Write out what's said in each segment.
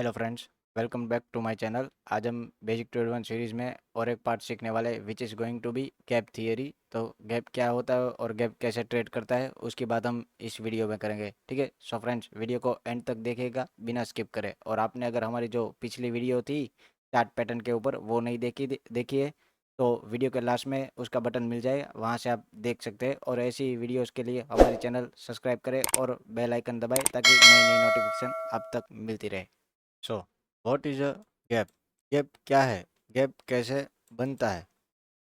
Hello friends, welcome back to my channel. आज हम basic to advance series में और एक पार्ट सीखने वाले which is going to be gap theory. तो गैप क्या होता है और गैप कैसे ट्रेड करता है उसकी बात हम इस वीडियो में करेंगे। ठीक है, सो फ्रेंड्स वीडियो को एंड तक देखिएगा बिना स्किप करे। और आपने अगर हमारी जो पिछली वीडियो थी चार्ट पैटर्न के ऊपर वो नहीं देखी है तो वीडियो के लास्ट में उसका बटन मिल जाएगा, वहाँ से आप देख सकते हैं। और ऐसी वीडियोज़ के लिए हमारी चैनल सब्सक्राइब करें और बेल आइकन दबाएँ ताकि नई नई नोटिफिकेशन आप तक मिलती रहे। So what is a gap? Gap क्या है? गैप कैसे बनता है?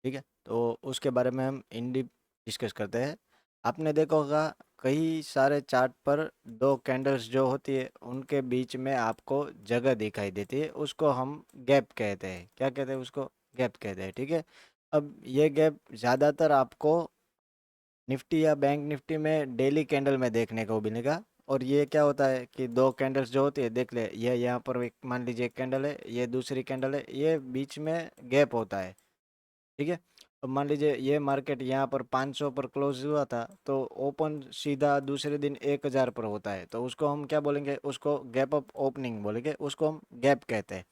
ठीक है, तो उसके बारे में हम इन डीप डिस्कस करते हैं। आपने देखा होगा कई सारे चार्ट पर दो कैंडल्स जो होती है उनके बीच में आपको जगह दिखाई देती है, उसको हम गैप कहते हैं। क्या कहते हैं उसको? गैप कहते हैं। ठीक है, अब ये गैप ज़्यादातर आपको निफ्टी या बैंक निफ्टी में डेली कैंडल में देखने को मिलेगा। और ये क्या होता है कि दो कैंडल्स जो होती है, देख ले, ये यहाँ पर एक मान लीजिए एक कैंडल है, ये दूसरी कैंडल है, ये बीच में गैप होता है। ठीक है, अब मान लीजिए ये मार्केट यहाँ पर 500 पर क्लोज हुआ था तो ओपन सीधा दूसरे दिन 1000 पर होता है, तो उसको हम क्या बोलेंगे? उसको गैप अप ओपनिंग बोलेंगे, उसको हम गैप कहते हैं।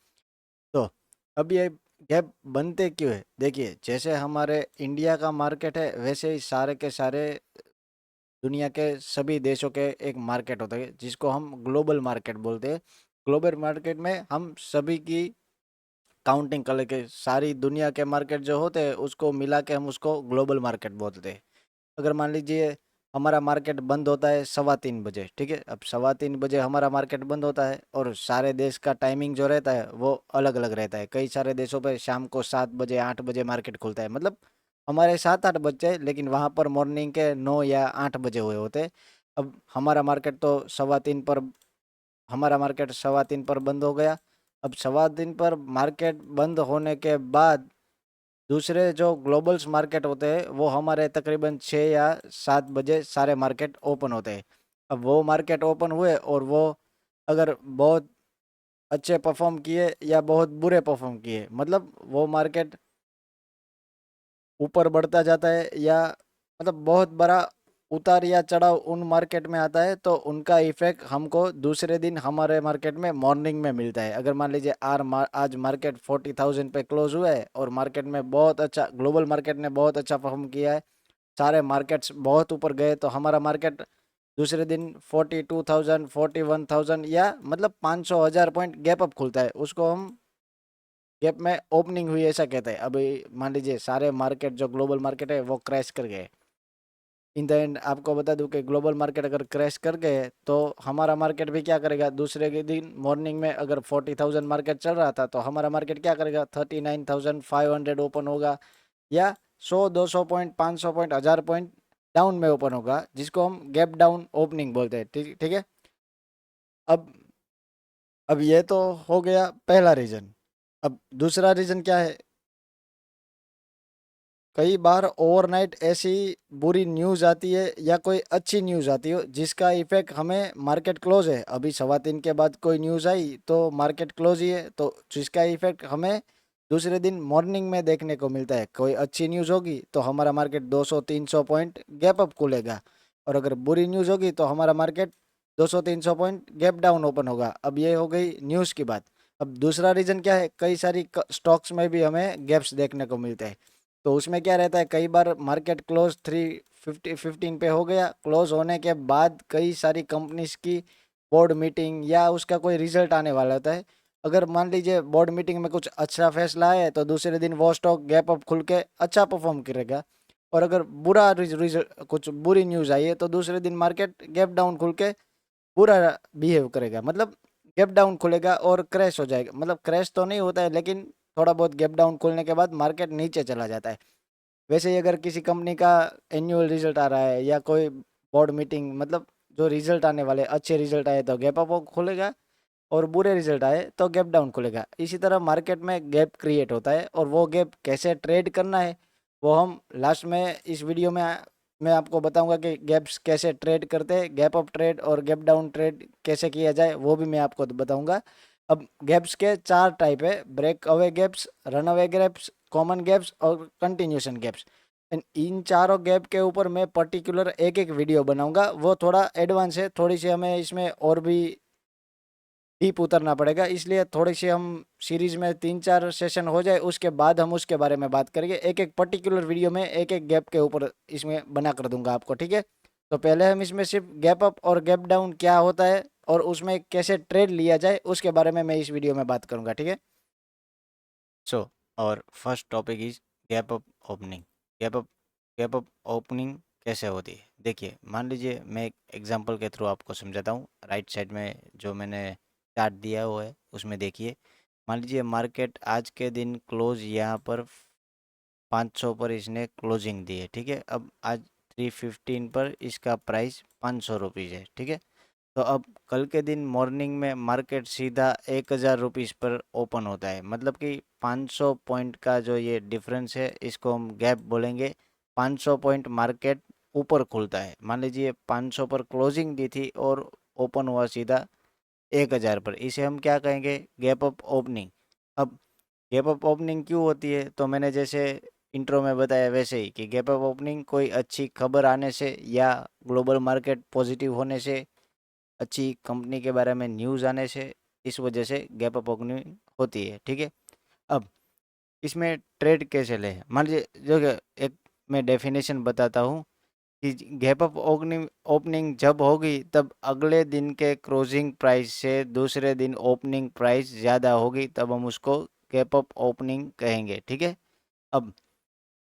तो अब ये गैप बनते क्यों है? देखिए, जैसे हमारे इंडिया का मार्केट है वैसे ही सारे के सारे दुनिया के सभी देशों के एक मार्केट होता है जिसको हम ग्लोबल मार्केट बोलते हैं। ग्लोबल मार्केट में हम सभी की काउंटिंग कर लेके सारी दुनिया के मार्केट जो होते हैं उसको मिला के हम उसको ग्लोबल मार्केट बोलते हैं। अगर मान लीजिए हमारा मार्केट बंद होता है 3:15 बजे। ठीक है, अब 3:15 बजे हमारा मार्केट बंद होता है और सारे देश का टाइमिंग जो रहता है वो अलग अलग रहता है। कई सारे देशों पे शाम को 7 बजे 8 बजे मार्केट खुलता है, मतलब हमारे 7-8 बजे, लेकिन वहाँ पर मॉर्निंग के 9 या 8 बजे हुए होते हैं। अब हमारा मार्केट 3:15 पर बंद हो गया। अब 3:15 पर मार्केट बंद होने के बाद दूसरे जो ग्लोबल्स मार्केट होते हैं वो हमारे तकरीबन 6 या 7 बजे सारे मार्केट ओपन होते हैं। अब वो मार्केट ओपन हुए और वो अगर बहुत अच्छे परफॉर्म किए या बहुत बुरे परफॉर्म किए, मतलब वो मार्केट ऊपर बढ़ता जाता है या मतलब बहुत बड़ा उतार या चढ़ाव उन मार्केट में आता है, तो उनका इफेक्ट हमको दूसरे दिन हमारे मार्केट में मॉर्निंग में मिलता है। अगर मान लीजिए आज मार्केट 40,000 पे क्लोज हुआ है और मार्केट में बहुत अच्छा, ग्लोबल मार्केट ने बहुत अच्छा परफॉर्म किया है, सारे मार्केट्स बहुत ऊपर गए, तो हमारा मार्केट दूसरे दिन 42,000 41,000 या मतलब 500 1000 पॉइंट गैप अप खुलता है, उसको हम गैप में ओपनिंग हुई ऐसा कहते हैं। अभी मान लीजिए सारे मार्केट जो ग्लोबल मार्केट है वो क्रैश कर गए। इन द एंड आपको बता दूं कि ग्लोबल मार्केट अगर क्रैश कर गए तो हमारा मार्केट भी क्या करेगा? दूसरे के दिन मॉर्निंग में अगर 40,000 मार्केट चल रहा था तो हमारा मार्केट क्या करेगा? 39,500 ओपन होगा या 100 200 पॉइंट 500 पॉइंट 1000 पॉइंट डाउन में ओपन होगा, जिसको हम गैप डाउन ओपनिंग बोलते हैं। ठीक ठीक है, अब अब ये तो हो गया पहला रीजन। अब दूसरा रीजन क्या है? कई बार ओवरनाइट ऐसी बुरी न्यूज़ आती है या कोई अच्छी न्यूज़ आती हो जिसका इफेक्ट हमें, मार्केट क्लोज है अभी 3:15 के बाद कोई न्यूज़ आई तो मार्केट क्लोज ही है, तो जिसका इफेक्ट हमें दूसरे दिन मॉर्निंग में देखने को मिलता है। कोई अच्छी न्यूज़ होगी तो हमारा मार्केट 200 300 पॉइंट गैप अप खुलेगा, और अगर बुरी न्यूज़ होगी तो हमारा market 200 300 point gap down open होगा। अब ये हो गई न्यूज़ की बात। अब दूसरा रीज़न क्या है? कई सारी स्टॉक्स में भी हमें गैप्स देखने को मिलते हैं। तो उसमें क्या रहता है, कई बार मार्केट क्लोज 3:15 पे हो गया, क्लोज होने के बाद कई सारी कंपनीज की बोर्ड मीटिंग या उसका कोई रिजल्ट आने वाला होता है। अगर मान लीजिए बोर्ड मीटिंग में कुछ अच्छा फैसला है तो दूसरे दिन वो स्टॉक गैप अप खुल के अच्छा परफॉर्म करेगा। और अगर बुरा रिजल्ट, कुछ बुरी न्यूज़ आई है तो दूसरे दिन मार्केट गैप डाउन खुल के बुरा बिहेव करेगा, मतलब गैप डाउन खुलेगा और क्रैश हो जाएगा। मतलब क्रैश तो नहीं होता है लेकिन थोड़ा बहुत गैप डाउन खुलने के बाद मार्केट नीचे चला जाता है। वैसे ही अगर किसी कंपनी का एनुअल रिजल्ट आ रहा है या कोई बोर्ड मीटिंग, मतलब जो रिजल्ट आने वाले अच्छे रिजल्ट आए तो गैप अप खुलेगा और बुरे रिजल्ट आए तो गैप डाउन खुलेगा। इसी तरह मार्केट में गैप क्रिएट होता है और वो गैप कैसे ट्रेड करना है वो हम लास्ट में इस वीडियो में मैं आपको बताऊंगा कि गैप्स कैसे ट्रेड करते हैं, गैप अप ट्रेड और गैप डाउन ट्रेड कैसे किया जाए वो भी मैं आपको बताऊंगा। अब गैप्स के 4 टाइप है: break away gaps, run away gaps, common gaps और कंटिन्यूशन गैप्स। इन चारों गैप के ऊपर मैं पर्टिकुलर एक एक वीडियो बनाऊंगा, वो थोड़ा एडवांस है, थोड़ी सी हमें इसमें और भी डीप उतरना पड़ेगा, इसलिए थोड़ी सी हम सीरीज में 3-4 सेशन हो जाए उसके बाद हम उसके बारे में बात करेंगे। एक एक पर्टिकुलर वीडियो में एक एक गैप के ऊपर इसमें बना कर दूंगा आपको, ठीक है। तो पहले हम इसमें सिर्फ गैप अप और गैप डाउन क्या होता है और उसमें कैसे ट्रेड लिया जाए उसके बारे में मैं इस वीडियो में बात करूंगा, ठीक है। सो और first topic is gap up opening. Gap up gap up opening कैसे होती है, देखिए मान लीजिए मैं एक एग्जांपल के थ्रू आपको समझाता हूँ। राइट साइड में जो मैंने चार्ट दिया हुआ है उसमें देखिए, मान लीजिए मार्केट आज के दिन क्लोज यहाँ पर 500 पर इसने क्लोजिंग दी है, ठीक है। अब आज 315 पर इसका प्राइस 500 रुपीज़ है, ठीक है। तो अब कल के दिन मॉर्निंग में मार्केट सीधा 1000 रुपीज़ पर ओपन होता है, मतलब कि 500 पॉइंट का जो ये डिफरेंस है इसको हम गैप बोलेंगे। 500 पॉइंट मार्केट ऊपर खुलता है, मान लीजिए 500 पर क्लोजिंग दी थी और ओपन हुआ सीधा 1000 पर, इसे हम क्या कहेंगे, गैप अप ओपनिंग। अब गैप अप ओपनिंग क्यों होती है, तो मैंने जैसे इंट्रो में बताया वैसे ही कि गैप अप ओपनिंग कोई अच्छी खबर आने से या ग्लोबल मार्केट पॉजिटिव होने से, अच्छी कंपनी के बारे में न्यूज़ आने से, इस वजह से गैप अप ओपनिंग होती है, ठीक है। अब इसमें ट्रेड कैसे ले, मान लीजिए जो कि एक मैं डेफिनेशन बताता हूँ कि गैप अप ओपनिंग ओपनिंग जब होगी तब अगले दिन के क्लोजिंग प्राइस से दूसरे दिन ओपनिंग प्राइस ज़्यादा होगी, तब हम उसको गैप अप ओपनिंग कहेंगे, ठीक है। अब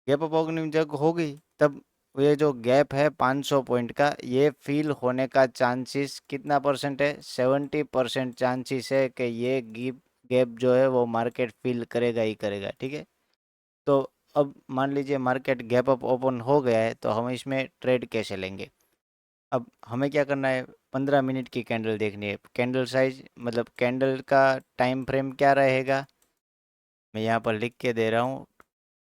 गैप अप ओपनिंग जब होगी तब ये जो गैप है 500 पॉइंट का, ये फिल होने का चांसेस कितना परसेंट है, 70% चांसेस है कि ये गैप गैप जो है वो मार्केट फिल करेगा ही करेगा, ठीक है। तो अब मान लीजिए मार्केट गैप अप ओपन हो गया है तो हम इसमें ट्रेड कैसे लेंगे। अब हमें क्या करना है, 15 मिनट की कैंडल देखनी है। कैंडल साइज मतलब कैंडल का टाइम फ्रेम क्या रहेगा, मैं यहाँ पर लिख के दे रहा हूँ।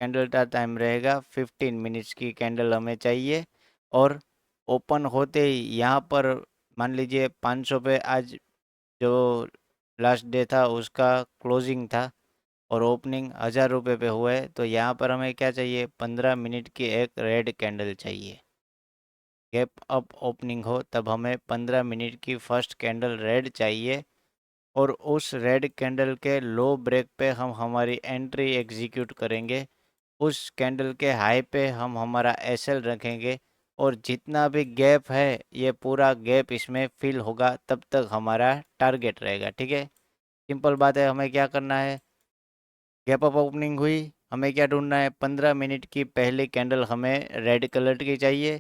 कैंडल का टाइम रहेगा 15 मिनट्स की कैंडल हमें चाहिए। और ओपन होते ही यहाँ पर मान लीजिए 500 पे आज जो लास्ट डे था उसका क्लोजिंग था और ओपनिंग 1000 रुपये पे हुआ है, तो यहाँ पर हमें क्या चाहिए, 15 मिनट की एक रेड कैंडल चाहिए। गैप अप ओपनिंग हो तब हमें 15 मिनट की फर्स्ट कैंडल रेड चाहिए और उस रेड कैंडल के लो ब्रेक पे हम हमारी एंट्री एग्जीक्यूट करेंगे। उस कैंडल के हाई पे हम हमारा एसएल रखेंगे और जितना भी गैप है ये पूरा गैप इसमें फिल होगा तब तक हमारा टारगेट रहेगा, ठीक है। सिंपल बात है, हमें क्या करना है, गैप अप ओपनिंग हुई, हमें क्या ढूंढना है, 15 मिनट की पहली कैंडल हमें रेड कलर की चाहिए।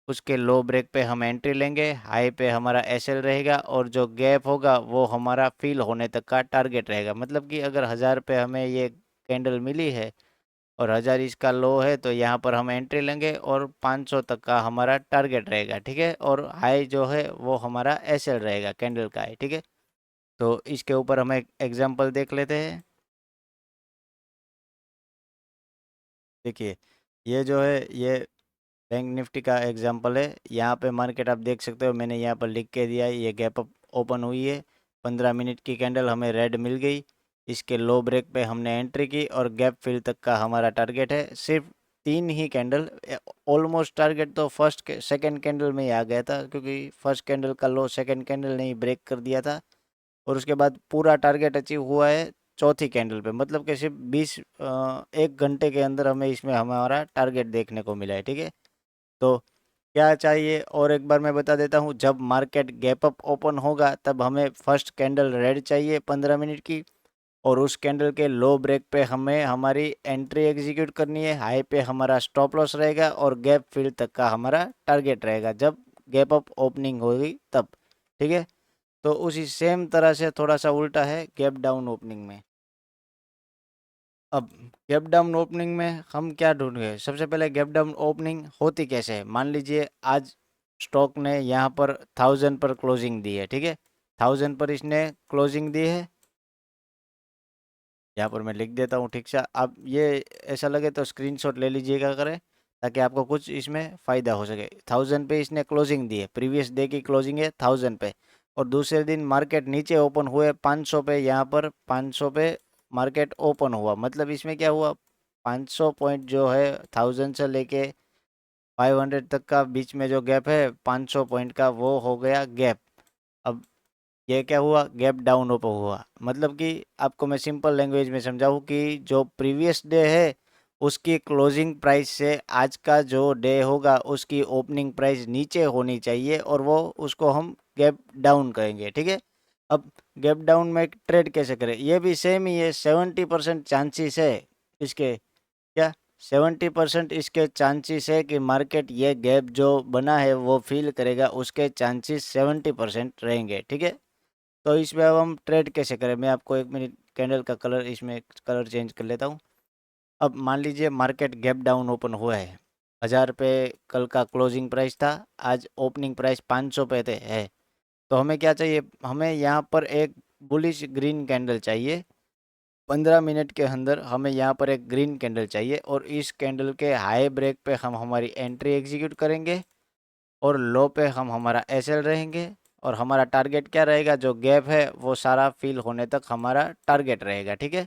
उसके लो ब्रेक पे हम एंट्री लेंगे, हाई पे हमारा एसएल रहेगा और जो गैप होगा वो हमारा फिल होने तक का टारगेट रहेगा। मतलब कि अगर 1000 पे हमें ये कैंडल मिली है और 1000 इसका लो है तो यहाँ पर हम एंट्री लेंगे और 500 तक का हमारा टारगेट रहेगा, ठीक है। और हाई जो है वो हमारा एसएल रहेगा कैंडल का है, ठीक है। तो इसके ऊपर हम एक एग्जांपल देख लेते हैं। देखिए ये जो है ये बैंक निफ्टी का एग्जांपल है। यहाँ पे मार्केट आप देख सकते हो, मैंने यहाँ पर लिख के दिया है, ये गैप अप ओपन हुई है, 15 मिनट की कैंडल हमें रेड मिल गई, इसके लो ब्रेक पे हमने एंट्री की और गैप फिल तक का हमारा टारगेट है। सिर्फ 3 ही कैंडल, ऑलमोस्ट टारगेट तो फर्स्ट सेकंड कैंडल में ही आ गया था क्योंकि फर्स्ट कैंडल का लो सेकंड कैंडल ने ही ब्रेक कर दिया था। और उसके बाद पूरा टारगेट अचीव हुआ है चौथी कैंडल पे, मतलब कि सिर्फ 1 घंटे के अंदर हमें इसमें हमारा टारगेट देखने को मिला है, ठीक है। तो क्या चाहिए और एक बार मैं बता देता हूँ, जब मार्केट गैप अप ओपन होगा तब हमें फर्स्ट कैंडल रेड चाहिए 15 मिनट की और उस कैंडल के लो ब्रेक पे हमें हमारी एंट्री एग्जीक्यूट करनी है, हाई पे हमारा स्टॉप लॉस रहेगा और गैप फिल तक का हमारा टारगेट रहेगा जब गैप अप ओपनिंग होगी तब, ठीक है। तो उसी सेम तरह से थोड़ा सा उल्टा है गैप डाउन ओपनिंग में। अब गैप डाउन ओपनिंग में हम क्या ढूंढेंगे, सबसे पहले गैप डाउन ओपनिंग होती कैसे है। मान लीजिए आज स्टॉक ने यहाँ पर 1000 पर क्लोजिंग दी है, ठीक है। 1000 पर इसने क्लोजिंग दी है, यहाँ पर मैं लिख देता हूँ, ठीक से आप ये ऐसा लगे तो स्क्रीनशॉट ले लीजिएगा करें ताकि आपको कुछ इसमें फ़ायदा हो सके। 1000 पे इसने क्लोजिंग दी है, प्रीवियस डे की क्लोजिंग है 1000 पे और दूसरे दिन मार्केट नीचे ओपन हुए 500 पे, यहाँ पर 500 पे मार्केट ओपन हुआ, मतलब इसमें क्या हुआ, 500 पॉइंट जो है 1000 से लेके 500 तक का बीच में जो गैप है 500 पॉइंट का वो हो गया गैप। अब ये क्या हुआ, गैप डाउन ओपन हुआ। मतलब कि आपको मैं सिंपल लैंग्वेज में समझाऊँ कि जो प्रीवियस डे है उसकी क्लोजिंग प्राइस से आज का जो डे होगा उसकी ओपनिंग प्राइस नीचे होनी चाहिए, और वो उसको हम गैप डाउन कहेंगे, ठीक है। अब गैप डाउन में ट्रेड कैसे करें, ये भी सेम ही है। 70% चांसेस है इसके, क्या 70% इसके चांसेस है कि मार्केट ये गैप जो बना है वो फिल करेगा, उसके चांसेस 70% रहेंगे, ठीक है। तो इसमें अब हम ट्रेड कैसे करें, मैं आपको 1 मिनट कैंडल का कलर, इसमें कलर चेंज कर लेता हूँ। अब मान लीजिए मार्केट गैप डाउन ओपन हुआ है, 1000 रुपये कल का क्लोजिंग प्राइस था, आज ओपनिंग प्राइस 500 पे थे है। तो हमें क्या चाहिए, हमें यहाँ पर एक बुलिश ग्रीन कैंडल चाहिए। 15 मिनट के अंदर हमें यहाँ पर एक ग्रीन कैंडल चाहिए, और इस कैंडल के हाई ब्रेक पे हम हमारी एंट्री एग्जीक्यूट करेंगे, और लो पे हम हमारा एसएल रहेंगे। और हमारा टारगेट क्या रहेगा, जो गैप है वो सारा फिल होने तक हमारा टारगेट रहेगा, ठीक है।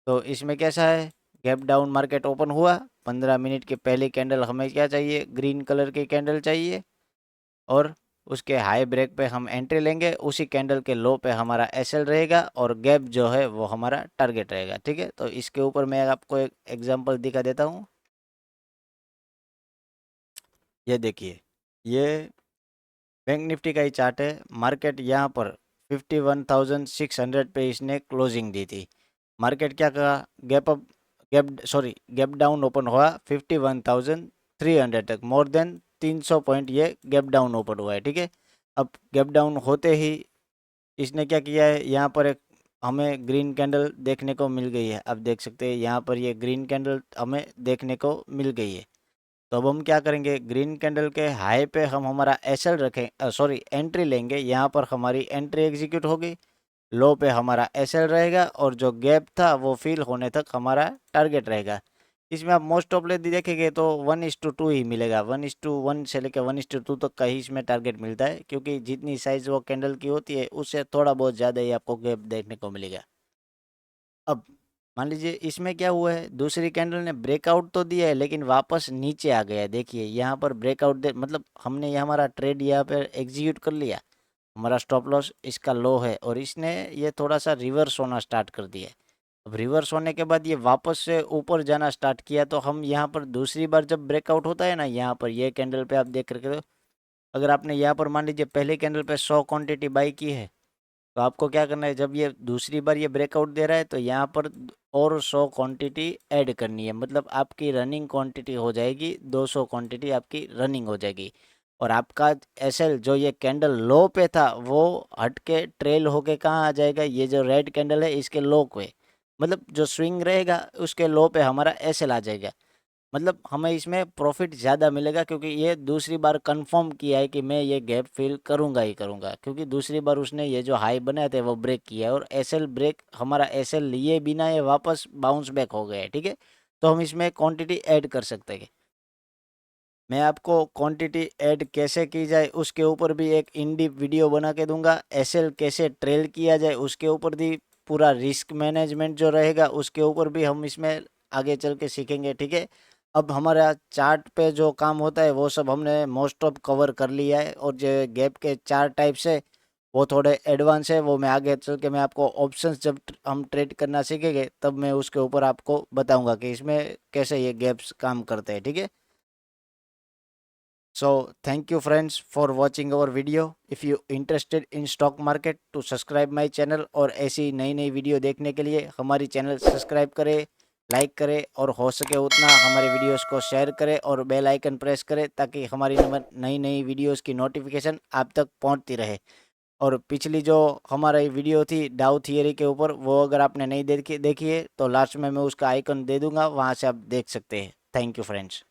तो इसमें कैसा है, गैप डाउन मार्केट ओपन हुआ, 15 मिनट की पहली कैंडल हमें क्या चाहिए, ग्रीन कलर की कैंडल चाहिए, और उसके हाई ब्रेक पे हम एंट्री लेंगे, उसी कैंडल के लो पे हमारा एसएल रहेगा, और गैप जो है वो हमारा टारगेट रहेगा, ठीक है। तो इसके ऊपर मैं आपको एक एग्जांपल दिखा देता हूँ। ये देखिए, ये बैंक निफ्टी का ही चार्ट है। मार्केट यहाँ पर 51,600 पे इसने क्लोजिंग दी थी। मार्केट क्या करा, गैप डाउन ओपन हुआ 51,300 तक, मोर देन 300 पॉइंट ये गैप डाउन ओपन हुआ है, ठीक है। अब गैप डाउन होते ही इसने क्या किया है, यहाँ पर एक हमें ग्रीन कैंडल देखने को मिल गई है। अब देख सकते हैं यहाँ पर ये ग्रीन कैंडल हमें देखने को मिल गई है। तो अब हम क्या करेंगे, ग्रीन कैंडल के हाई पे हम हमारा एसएल रखें, सॉरी एंट्री लेंगे, यहाँ पर हमारी एंट्री एग्जीक्यूट होगी, लो पे हमारा एसएल रहेगा, और जो गैप था वो फिल होने तक हमारा टारगेट रहेगा। इसमें आप मोस्ट ऑफ लेदी देखेंगे तो 1:2 ही मिलेगा, 1:1 से लेकर 1:2 तक का ही इसमें टारगेट मिलता है, क्योंकि जितनी साइज वो कैंडल की होती है उससे थोड़ा बहुत ज़्यादा ही आपको गैप देखने को मिलेगा। अब मान लीजिए इसमें क्या हुआ है, दूसरी कैंडल ने ब्रेकआउट तो दिया है लेकिन वापस नीचे आ गया है। देखिए यहाँ पर ब्रेकआउट दे, मतलब हमने ये हमारा ट्रेड यहाँ पर एग्जीक्यूट कर लिया, हमारा स्टॉप लॉस इसका लो है, और इसने ये थोड़ा सा रिवर्स होना स्टार्ट कर दिया है। अब रिवर्स होने के बाद ये वापस से ऊपर जाना स्टार्ट किया, तो हम यहाँ पर दूसरी बार जब ब्रेकआउट होता है ना, यहाँ पर ये कैंडल पे आप देख करके, तो अगर आपने यहाँ पर मान लीजिए पहले कैंडल पे 100 क्वांटिटी बाई की है, तो आपको क्या करना है, जब ये दूसरी बार ये ब्रेकआउट दे रहा है तो यहाँ पर और 100 क्वांटिटी ऐड करनी है, मतलब आपकी रनिंग क्वांटिटी हो जाएगी 200 क्वांटिटी आपकी रनिंग हो जाएगी। और आपका एसएल जो ये कैंडल लो पे था वो हट के ट्रेल होके कहाँ आ जाएगा, ये जो रेड कैंडल है इसके लो पे, मतलब जो स्विंग रहेगा उसके लो पे हमारा एसएल आ जाएगा। मतलब हमें इसमें प्रॉफिट ज़्यादा मिलेगा, क्योंकि ये दूसरी बार कंफर्म किया है कि मैं ये गैप फिल करूँगा ही करूँगा, क्योंकि दूसरी बार उसने ये जो हाई बनाए थे वो ब्रेक किया है, और एसएल ब्रेक हमारा एसएल लिए बिना ये वापस बाउंस बैक हो गया है, ठीक है। तो हम इसमें क्वांटिटी ऐड कर सकते हैं। मैं आपको क्वांटिटी ऐड कैसे की जाए उसके ऊपर भी एक इन डीप वीडियो बना के दूंगा, एसएल कैसे ट्रेल किया जाए उसके ऊपर भी, पूरा रिस्क मैनेजमेंट जो रहेगा उसके ऊपर भी हम इसमें आगे चल के सीखेंगे, ठीक है। अब हमारा चार्ट पे जो काम होता है वो सब हमने मोस्ट ऑफ कवर कर लिया है, और जो गैप के 4 टाइप्स है वो थोड़े एडवांस है, वो मैं आगे चल के मैं आपको ऑप्शंस जब हम ट्रेड करना सीखेंगे तब मैं उसके ऊपर आपको बताऊंगा कि इसमें कैसे ये गैप्स काम करते हैं, ठीक है। So thank you friends for watching our video. If you interested in stock market to subscribe my channel, और ऐसी नई नई वीडियो देखने के लिए हमारी चैनल सब्सक्राइब करें, लाइक करें, और हो सके उतना हमारे वीडियोस को शेयर करें और बेल आइकन प्रेस करें, ताकि हमारी नई नई वीडियोस की नोटिफिकेशन आप तक पहुंचती रहे। और पिछली जो हमारी वीडियो थी डाउ थियरी के ऊपर, वो अगर आपने नहीं देखी है तो लास्ट में मैं उसका आइकन दे दूंगा, वहाँ से आप देख सकते हैं। Thank you friends.